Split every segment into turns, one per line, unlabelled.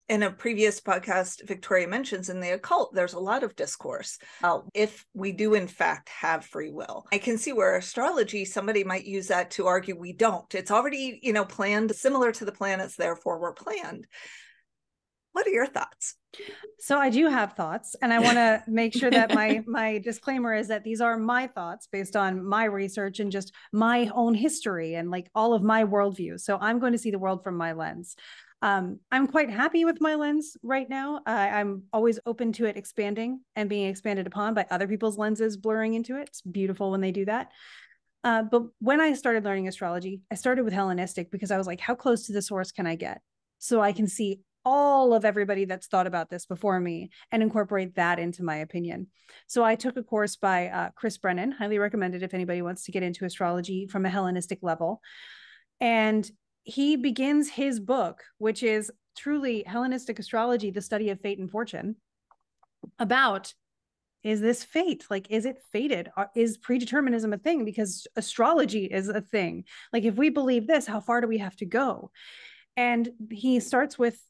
In a previous podcast, Victoria mentions in the occult, there's a lot of discourse if we do in fact have free will. I can see where astrology, somebody might use that to argue we don't. It's already, planned similar to the planets, therefore we're planned. What are your thoughts?
So I do have thoughts, and I want to make sure that my disclaimer is that these are my thoughts based on my research and just my own history and like all of my worldview. So I'm going to see the world from my lens. I'm quite happy with my lens right now. I'm always open to it expanding and being expanded upon by other people's lenses blurring into it. It's beautiful when they do that. But when I started learning astrology, I started with Hellenistic because I was like, how close to the source can I get? So I can see all of everybody that's thought about this before me and incorporate that into my opinion. So I took a course by Chris Brennan, highly recommended if anybody wants to get into astrology from a Hellenistic level. And he begins his book, which is truly Hellenistic astrology, the study of fate and fortune, about, is this fate? Like, is it fated? Is predeterminism a thing? Because astrology is a thing. Like, if we believe this, how far do we have to go? And he starts with,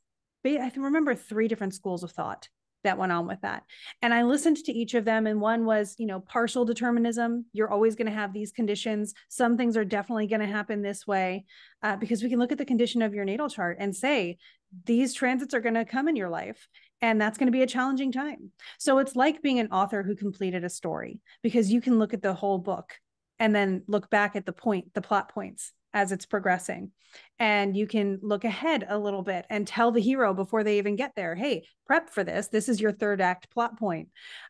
I can remember 3 different schools of thought that went on with that. And I listened to each of them. And one was, partial determinism. You're always going to have these conditions. Some things are definitely going to happen this way, because we can look at the condition of your natal chart and say, these transits are going to come in your life. And that's going to be a challenging time. So it's like being an author who completed a story, because you can look at the whole book and then look back at the plot points as it's progressing. And you can look ahead a little bit and tell the hero before they even get there, hey, prep for this. This is your 3rd act plot point.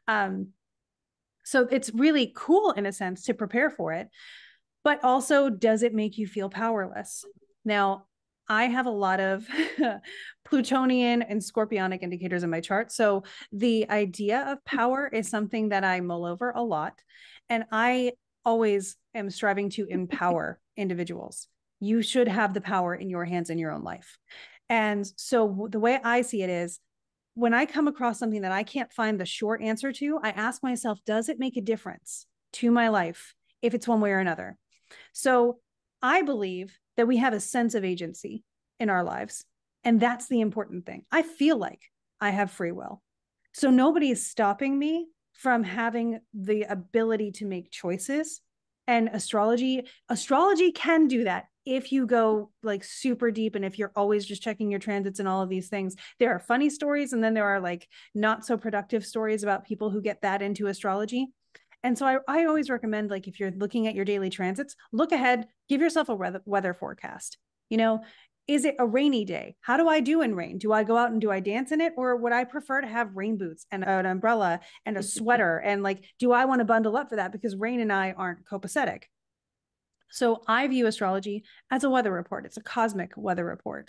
So it's really cool in a sense to prepare for it, but also, does it make you feel powerless? Now, I have a lot of Plutonian and Scorpionic indicators in my chart. So the idea of power is something that I mull over a lot. And I always am striving to empower individuals. You should have the power in your hands in your own life. And so the way I see it is, when I come across something that I can't find the short answer to, I ask myself, does it make a difference to my life if it's one way or another? So I believe that we have a sense of agency in our lives. And that's the important thing. I feel like I have free will. So nobody is stopping me from having the ability to make choices. And astrology can do that if you go like super deep, and if you're always just checking your transits and all of these things. There are funny stories, and then there are like not so productive stories about people who get that into astrology. And so I always recommend, like, if you're looking at your daily transits, look ahead, give yourself a weather forecast. Is it a rainy day? How do I do in rain? Do I go out and do I dance in it? Or would I prefer to have rain boots and an umbrella and a sweater? And like, do I want to bundle up for that? Because rain and I aren't copacetic. So I view astrology as a weather report. It's a cosmic weather report.